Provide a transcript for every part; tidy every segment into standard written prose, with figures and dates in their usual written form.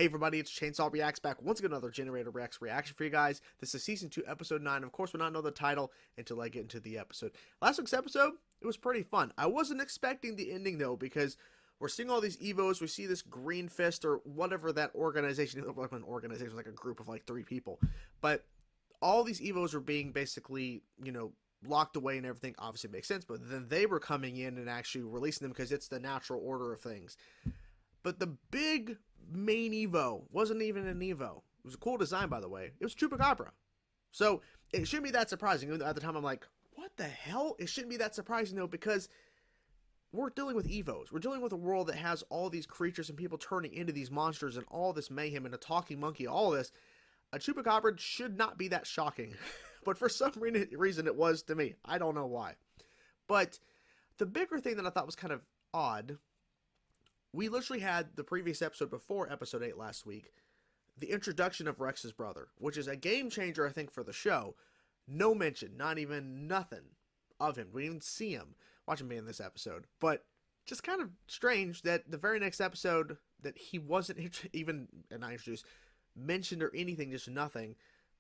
Hey everybody, it's Chainsaw Reacts back once again, another Generator Reacts reaction for you guys. This is Season 2, Episode 9. Of course, we'll not know the title until I get into the episode. Last week's episode, it was pretty fun. I wasn't expecting the ending though, because we're seeing all these Evos, we see this Green Fist or whatever that organization, it looked like an organization, like a group of like 3 people. But all these Evos were being basically, locked away and everything. Obviously makes sense, but then they were coming in and actually releasing them because it's the natural order of things. But the big main Evo wasn't even an Evo. It was a cool design, by the way. It was Chupacabra. So it shouldn't be that surprising. Even though at the time I'm like, what the hell? It shouldn't be that surprising though, because we're dealing with Evos. We're dealing with a world that has all these creatures and people turning into these monsters and all this mayhem and a talking monkey, all this. A Chupacabra should not be that shocking. But for some reason it was to me. I don't know why. But the bigger thing that I thought was kind of odd, we literally had the previous episode before episode 8 last week, the introduction of Rex's brother, which is a game changer, I think, for the show. No mention, not even nothing of him. We didn't even see him. Watch him be in this episode. But just kind of strange that the very next episode that he wasn't even, and I introduced, mentioned or anything, just nothing.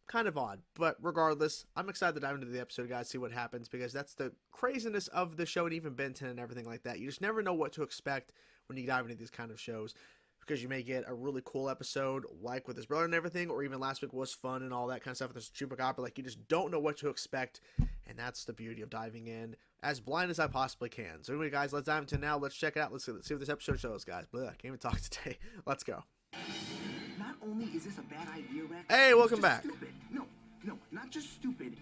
Kind of odd, but regardless, I'm excited to dive into the episode, guys, see what happens, because that's the craziness of the show, and even Ben 10 and everything like that. You just never know what to expect when you dive into these kind of shows, because you may get a really cool episode, like with his brother and everything, or even last week was fun and all that kind of stuff with this Chupacabra. Like, you just don't know what to expect, and that's the beauty of diving in as blind as I possibly can. So anyway, guys, let's dive into it now. Let's check it out. Let's see what this episode shows, guys. Blah, I can't even talk today. Let's go. Not only is this a bad idea, Rex. Hey, welcome back. Stupid. No, not just stupid.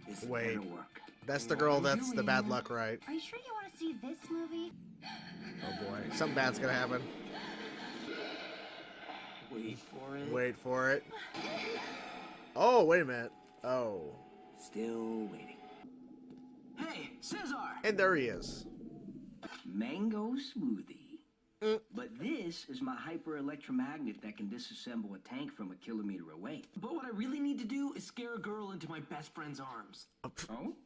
It's Wait, gonna work. that's the girl that's the bad luck, right? Are you sure you want to see this movie? Oh boy, something bad's gonna happen. Wait for it. Wait for it. Oh, wait a minute. Oh. Still waiting. Hey, Cesar! And there he is. Mango smoothie. But this is my hyper electromagnet that can disassemble a tank from a kilometer away. But what I really need to do is scare a girl into my best friend's arms. Oh?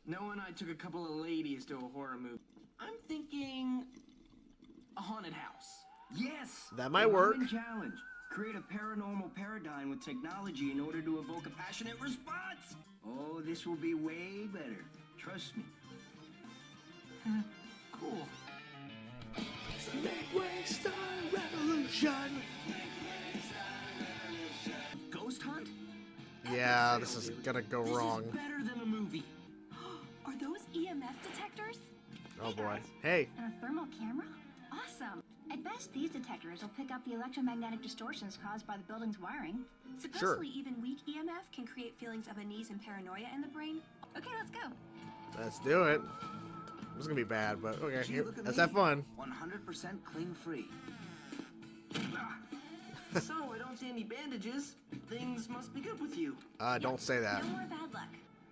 Noah and I took a couple of ladies to a horror movie. I'm thinking a haunted house. Yes! That might work. Challenge. Create a paranormal paradigm with technology in order to evoke a passionate response. Oh, this will be way better. Trust me. Cool. Make way, Star Revolution. Ghost hunt? Yeah, this is gonna go wrong. This is better than a movie. Are those EMF detectors? Oh boy. Hey. And a thermal camera? Awesome. At best, these detectors will pick up the electromagnetic distortions caused by the building's wiring. Supposedly, even weak EMF can create feelings of unease and paranoia in the brain. Okay, let's go. Let's do it. This is gonna be bad, but okay. Gee, Here, look at let's me. have fun. 100% clean free. So, I don't see any bandages. Things must be good with you. Don't say that. No more bad luck.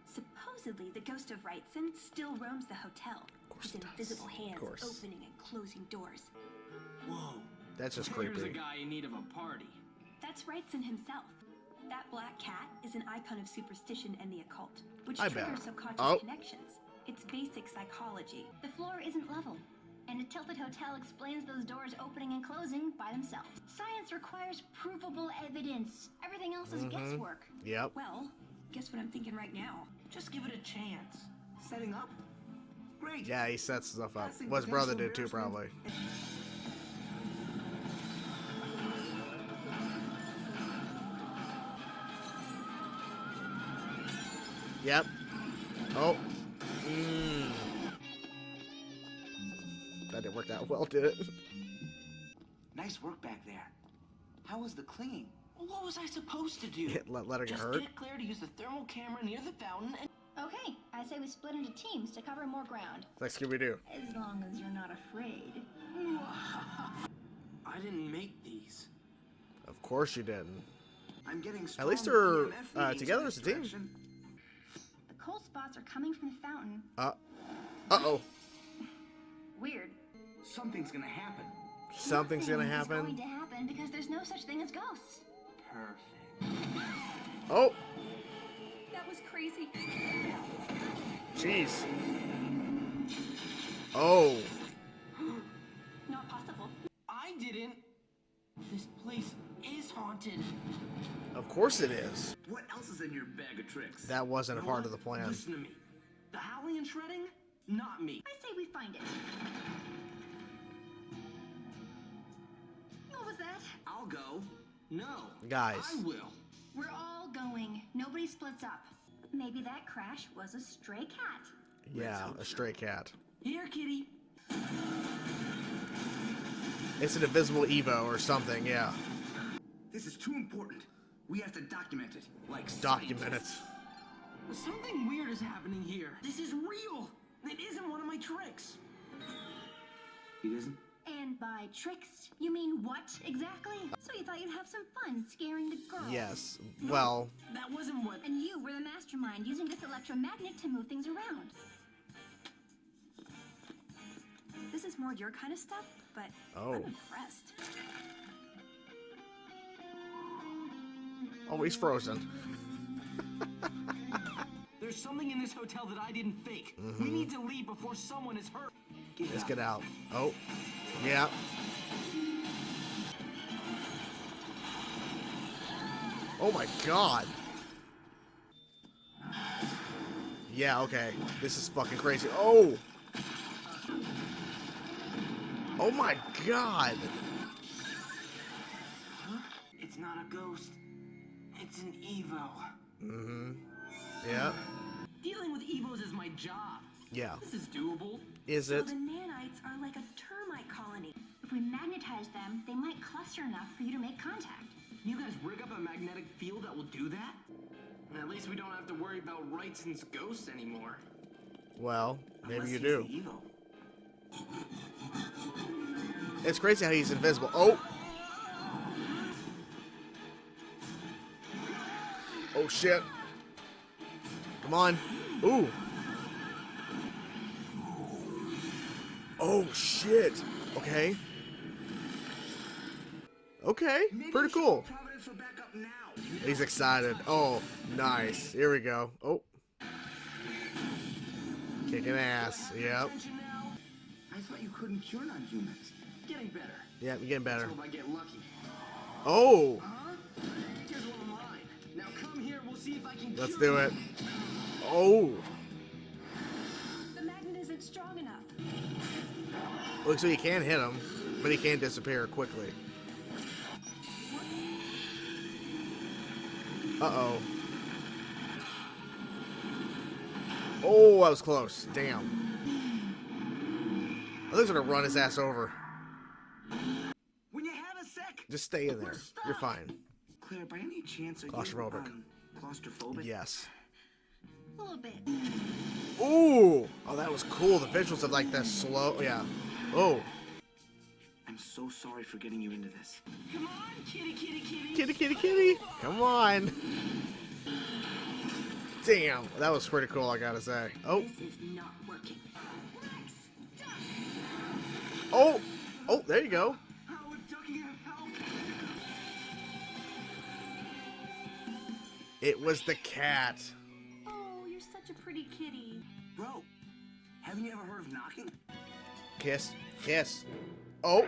Supposedly, the ghost of Wrightson still roams the hotel. course His it does. invisible hands Of course. opening and closing doors. Whoa. That's just Here's a creepy. guy in need of a party. That's Wrightson himself. That black cat is an icon of superstition and the occult, which I bet. triggers subconscious Oh. connections. It's basic psychology. The floor isn't level, and a tilted hotel explains those doors opening and closing by themselves. Science requires provable evidence. Everything else is guesswork. Yep. Well, guess what I'm thinking right now? Just give it a chance. Setting up? Great. Yeah, he sets stuff up. Passing Well, his brother potential did too, probably. embarrassment. Yep. Oh. That didn't work out well, did it? Nice work back there. How was the cleaning? What was I supposed to do? Let her get Just hurt. get Claire to use the thermal camera near the fountain and... Okay, I say we split into teams to cover more ground. It's like Scooby-Doo. As long as you're not afraid. I didn't make these. Of course you didn't. I'm getting At least strong they're EMF readings together in as a this team. direction. The cold spots are coming from the fountain. Uh-oh. Weird. Something's gonna happen. Something's gonna Nothing is happen. going to happen because there's no such thing as ghosts. Perfect. Oh, That was crazy. jeez. Oh. Not possible. I didn't. course it is. What else is in your bag of tricks? That wasn't a You know part what? of the plan. Listen to me. The howling and shredding? Not me. I say we find it. What was that? I'll go. No. Guys. I will. We're all going. Nobody splits up. Maybe that crash was a stray cat. Yeah, a stray cat. Here, kitty. It's an invisible Evo or something, yeah. This is too important. We have to document it. Like Document it. scientists. Something weird is happening here. This is real. It isn't one of my tricks. It isn't? And by tricks, you mean what exactly? So you thought you'd have some fun scaring the girl. Yes. Well, That wasn't what. And you were the mastermind using this electromagnet to move things around. This is more your kind of stuff, but Oh. I'm impressed. oh, he's frozen. There's something in this hotel that I didn't fake. We need to leave before someone is hurt. Let's get out. Oh, yeah. Oh my god. Yeah, okay. This is fucking crazy. Oh! Oh my god! It's not a ghost. It's an Evo. Mm-hmm. Yeah. Dealing with Evos is my job. Yeah. This is doable. Is So it? the nanites are like a termite colony. If we magnetize them, they might cluster enough for you to make contact. You guys rig up a magnetic field that will do that? At least we don't have to worry about Wrightson's ghosts anymore. Well, maybe Unless you he's do. the Evo. It's crazy how he's invisible. Oh! Oh shit. Come on. Ooh. Oh shit. Okay. Okay. Maybe Pretty we should cool. call Providence for backup now. He's excited. Oh, nice. Here we go. Oh. Kicking ass. Yep. Attention now. I thought you couldn't cure non-humans. Getting better. Yeah, you're getting better. Let's hope I get lucky. Oh. Huh? Here's one of mine. Now come here, we'll see if I can Let's cure do you. it. Oh. The magnet isn't strong enough. Looks like you can hit him, but he can disappear quickly. Uh-oh. Oh, that was close. Damn. I think he's gonna run his ass over. When you have a sec. Just stay in there. You're fine. Claire, by any chance are Claustrophobic. you claustrophobic? Yes. A little bit. Ooh! Oh, that was cool. The visuals of like that slow. Yeah. Oh. I'm so sorry for getting you into this. Come on, kitty, kitty, kitty. Kitty, kitty, kitty. Come on. Damn. That was pretty cool, I gotta say. Oh. This is not working. Oh. Oh, there you go. How would ducking have helped? It was the cat. Oh, you're such a pretty kitty. Bro, haven't you ever heard of knocking? Kiss. Kiss. Oh.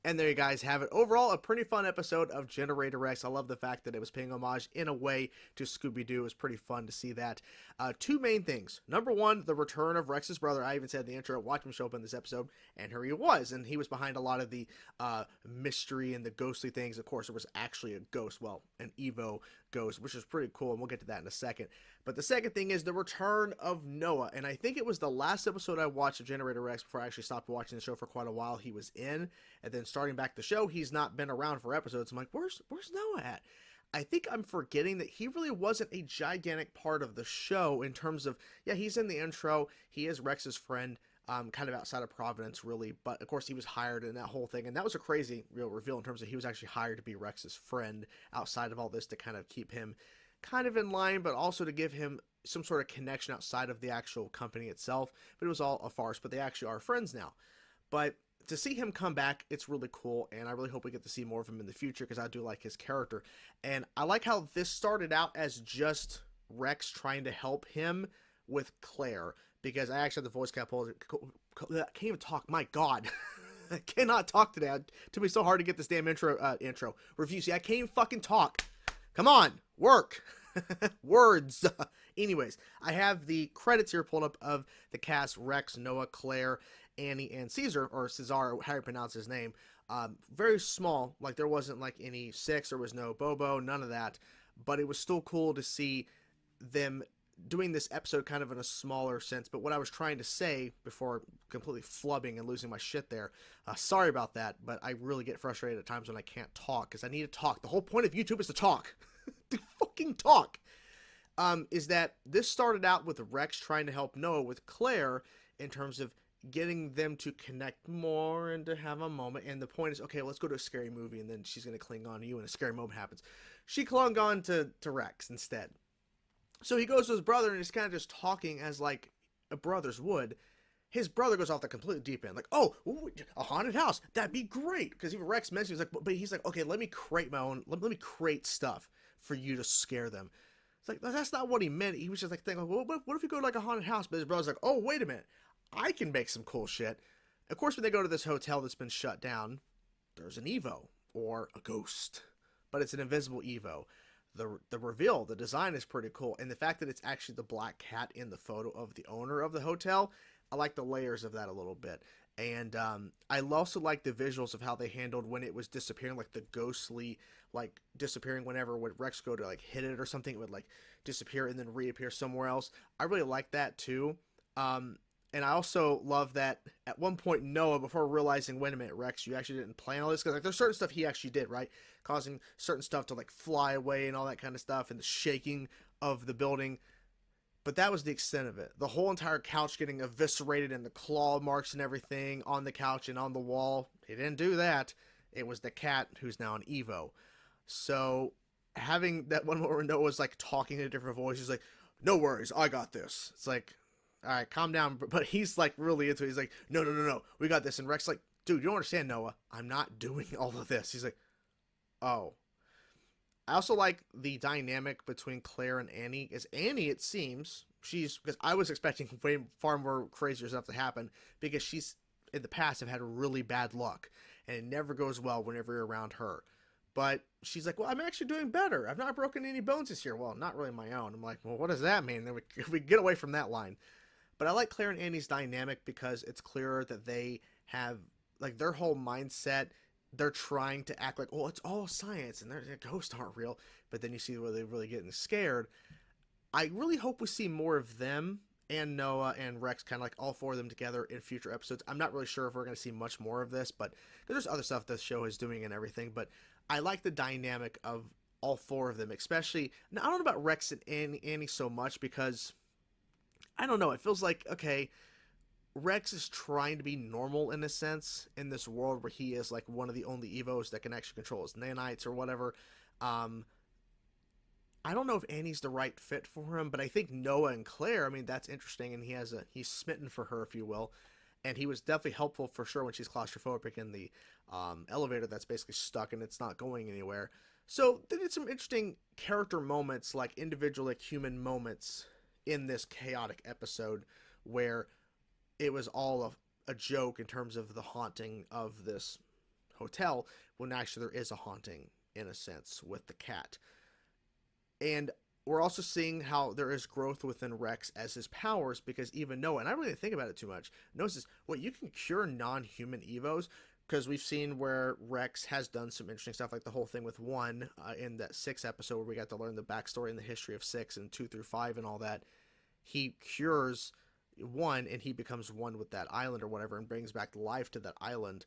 And there you guys have it. Overall, a pretty fun episode of Generator Rex. I love the fact that it was paying homage in a way to Scooby-Doo. It was pretty fun to see that. Two main things. Number one, the return of Rex's brother. I even said in the intro, watch him show up in this episode, and here he was. And he was behind a lot of the mystery and the ghostly things. Of course, it was actually a ghost. Well, an Evo ghost, which is pretty cool, and we'll get to that in a second. But the second thing is the return of Noah. And I think it was the last episode I watched of Generator Rex before I actually stopped watching the show for quite a while. He was in, and then starting back the show, he's not been around for episodes. I'm like, where's Noah at? I think I'm forgetting that he really wasn't a gigantic part of the show in terms of, yeah, he's in the intro. He is Rex's friend, kind of outside of Providence, really. But, of course, he was hired in that whole thing. And that was a crazy real reveal in terms of he was actually hired to be Rex's friend outside of all this to kind of keep him kind of in line, but also to give him some sort of connection outside of the actual company itself. But it was all a farce, but they actually are friends now. But to see him come back, it's really cool, and I really hope we get to see more of him in the future because I do like his character. And I like how this started out as just Rex trying to help him with Claire, because I actually had the voice cap pulled. I can't even talk. My God. I cannot talk today. It took me so hard to get this damn intro review. See, I can't even fucking talk. Come on, work. Words. Anyways, I have the credits here pulled up of the cast: Rex, Noah, Claire, Annie, and Caesar, or Cesar, how you pronounce his name. Very small. Like, there wasn't like any Six, there was no Bobo, none of that. But it was still cool to see them doing this episode kind of in a smaller sense. But what I was trying to say before completely flubbing and losing my shit there, sorry about that, but I really get frustrated at times when I can't talk, because I need to talk. The whole point of YouTube is to talk. To fucking talk. Is that this started out with Rex trying to help Noah with Claire in terms of getting them to connect more and to have a moment. And the point is, okay, let's go to a scary movie, and then she's going to cling on to you and a scary moment happens. She clung on to Rex instead. So he goes to his brother and is kind of just talking as like a brothers would. His brother goes off the complete deep end, like, oh, a haunted house, that'd be great. Because even Rex mentions, like, but he's like, okay, let me create my own, let me create stuff for you to scare them. It's like, that's not what he meant. He was just like thinking, well, what if we go to like a haunted house? But his brother's like, oh, wait a minute, I can make some cool shit. Of course, when they go to this hotel that's been shut down, there's an Evo or a ghost, but it's an invisible Evo. The reveal, the design is pretty cool, and the fact that it's actually the black cat in the photo of the owner of the hotel, I like the layers of that a little bit. And I also like the visuals of how they handled when it was disappearing, like the ghostly, like disappearing whenever would Rex go to like hit it or something, it would like disappear and then reappear somewhere else. I really like that too. And I also love that at one point Noah, before realizing, wait a minute, Rex, you actually didn't plan all this, because like there's certain stuff he actually did, right, causing certain stuff to like fly away and all that kind of stuff, and the shaking of the building. But that was the extent of it. The whole entire couch getting eviscerated and the claw marks and everything on the couch and on the wall, he didn't do that. It was the cat who's now an Evo. So having that one where Noah's like talking in a different voice, he's like, no worries, I got this. It's like, all right, calm down. But he's like really into it. He's like, no, we got this. And Rex like, dude, you don't understand, Noah. I'm not doing all of this. He's like, oh. I also like the dynamic between Claire and Annie. Is Annie, it seems, because I was expecting way far more crazier stuff to happen, because she's in the past have had really bad luck, and it never goes well whenever you're around her. But she's like, well, I'm actually doing better. I've not broken any bones this year. Well, not really my own. I'm like, well, what does that mean? Then we get away from that line. But I like Claire and Annie's dynamic because it's clearer that they have, like, their whole mindset. They're trying to act like, oh, it's all science and their ghosts aren't real. But then you see where they're really getting scared. I really hope we see more of them and Noah and Rex, kind of like all four of them together in future episodes. I'm not really sure if we're going to see much more of this, but there's other stuff this show is doing and everything. But I like the dynamic of all four of them, especially. Now, I don't know about Rex and Annie so much, because I don't know. It feels like, okay, Rex is trying to be normal in a sense in this world where he is like one of the only Evos that can actually control his nanites or whatever. I don't know if Annie's the right fit for him, but I think Noah and Claire, I mean, that's interesting, and he's smitten for her, if you will, and he was definitely helpful for sure when she's claustrophobic in the elevator that's basically stuck and it's not going anywhere. So they did some interesting character moments, like individual, like human moments in this chaotic episode where it was all a joke in terms of the haunting of this hotel, when actually there is a haunting in a sense with the cat. And we're also seeing how there is growth within Rex as his powers, because even Noah, and I really didn't think about it too much, Noah says, well, you can cure non-human Evos, because we've seen where Rex has done some interesting stuff, like the whole thing with One in that 6 episode where we got to learn the backstory and the history of 6 and 2 through 5 and all that. He cures One and he becomes one with that island or whatever and brings back life to that island.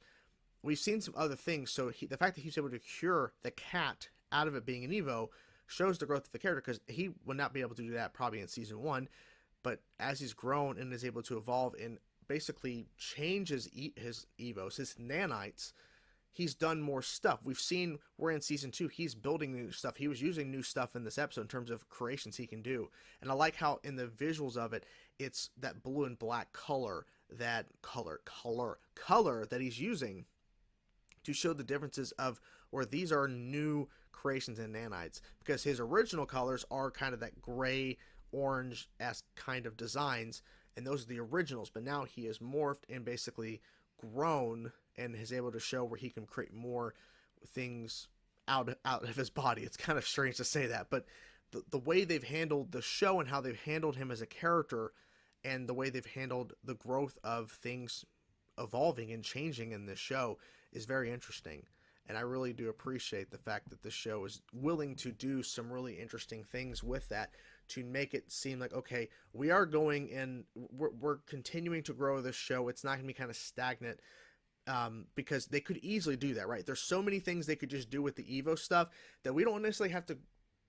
We've seen some other things, so the fact that he's able to cure the cat out of it being an Evo shows the growth of the character, because he would not be able to do that probably in season 1, but as he's grown and is able to evolve and basically change his Evos, his nanites, he's done more stuff. We've seen where in season 2 he's building new stuff. He was using new stuff in this episode in terms of creations he can do. And I like how in the visuals of it, it's that blue and black color, that color that he's using to show the differences of where these are new creations in nanites, because his original colors are kind of that gray orange-esque kind of designs, and those are the originals. But now he is morphed and basically grown and is able to show where he can create more things out of his body. It's kind of strange to say that, but the way they've handled the show and how they've handled him as a character and the way they've handled the growth of things evolving and changing in this show is very interesting. And I really do appreciate the fact that this show is willing to do some really interesting things with that to make it seem like, okay, we are going in, we're continuing to grow this show. It's not going to be kind of stagnant, because they could easily do that, right? There's so many things they could just do with the Evo stuff that we don't necessarily have to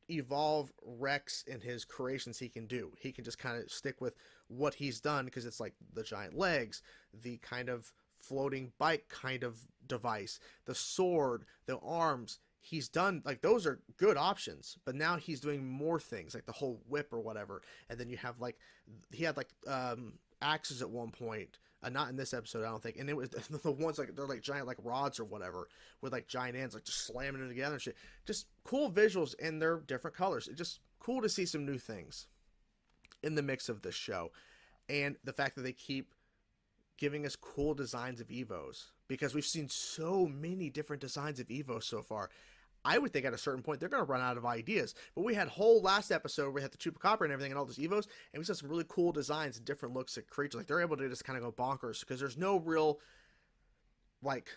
evolve Rex and his creations he can do. He can just kind of stick with what he's done, because it's like the giant legs, the kind of floating bike kind of device, the sword, the arms. He's done, like, those are good options, but now he's doing more things, like the whole whip or whatever. And then you have, like, he had like axes at one point, not in this episode, I don't think, and it was the ones, like, they're like giant, like, rods or whatever with like giant ends, like just slamming them together and shit. Just cool visuals, and they're different colors. It's just cool to see some new things in the mix of this show, and the fact that they keep giving us cool designs of Evos, because we've seen so many different designs of Evos so far. I would think at a certain point they're going to run out of ideas, but we had whole last episode where we had the Chupacabra and everything and all those Evos, and we saw some really cool designs and different looks at creatures. Like, they're able to just kind of go bonkers, because there's no real, like,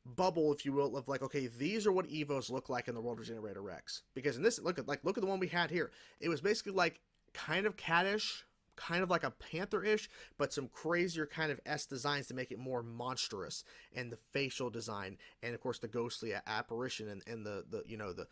bubble, if you will, of like, okay, these are what Evos look like in the World Regenerator Rex. Because in this, look at the one we had here. It was basically like kind of cattish, kind of like a panther-ish, but some crazier kind of S designs to make it more monstrous, and the facial design, and of course the ghostly apparition, and the you know, the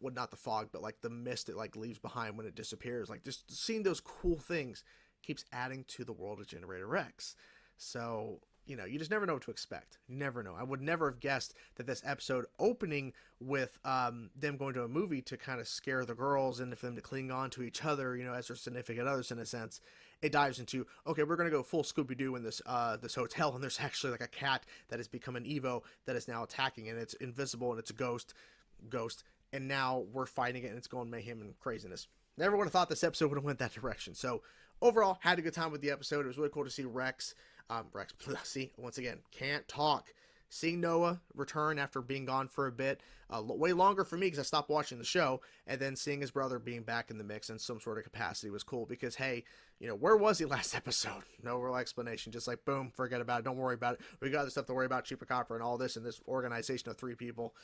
well, not the fog, but like the mist it like leaves behind when it disappears. Like, just seeing those cool things keeps adding to the World of Generator Rex. So, you know, you just never know what to expect. You never know. I would never have guessed that this episode opening with them going to a movie to kind of scare the girls and for them to cling on to each other, you know, as their significant others in a sense. It dives into, okay, we're going to go full Scooby-Doo in this this hotel, and there's actually like a cat that has become an Evo that is now attacking, and it's invisible, and it's a ghost, and now we're fighting it, and it's going mayhem and craziness. Never would have thought this episode would have went that direction. So overall, had a good time with the episode. It was really cool to see Rex, see, once again, can't talk. Seeing Noah return after being gone for a bit, way longer for me because I stopped watching the show, and then seeing his brother being back in the mix in some sort of capacity was cool, because, hey, you know, where was he last episode? No real explanation. Just like, boom, forget about it. Don't worry about it. We got other stuff to worry about, Chupacabra and all this, and this organization of 3 people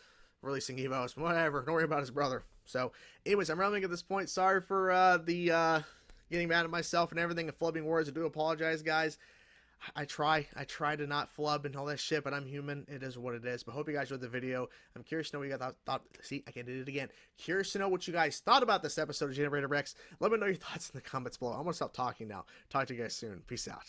releasing Evos, whatever. Don't worry about his brother. So, anyways, I'm rambling at this point. Sorry for the getting mad at myself and everything and flubbing words. I do apologize, guys. I try to not flub and all that shit, but I'm human. It is what it is. But hope you guys enjoyed the video. I'm curious to know what you guys thought. See, I did it again. Curious to know what you guys thought about this episode of Generator Rex. Let me know your thoughts in the comments below. I'm gonna stop talking now. Talk to you guys soon. Peace out.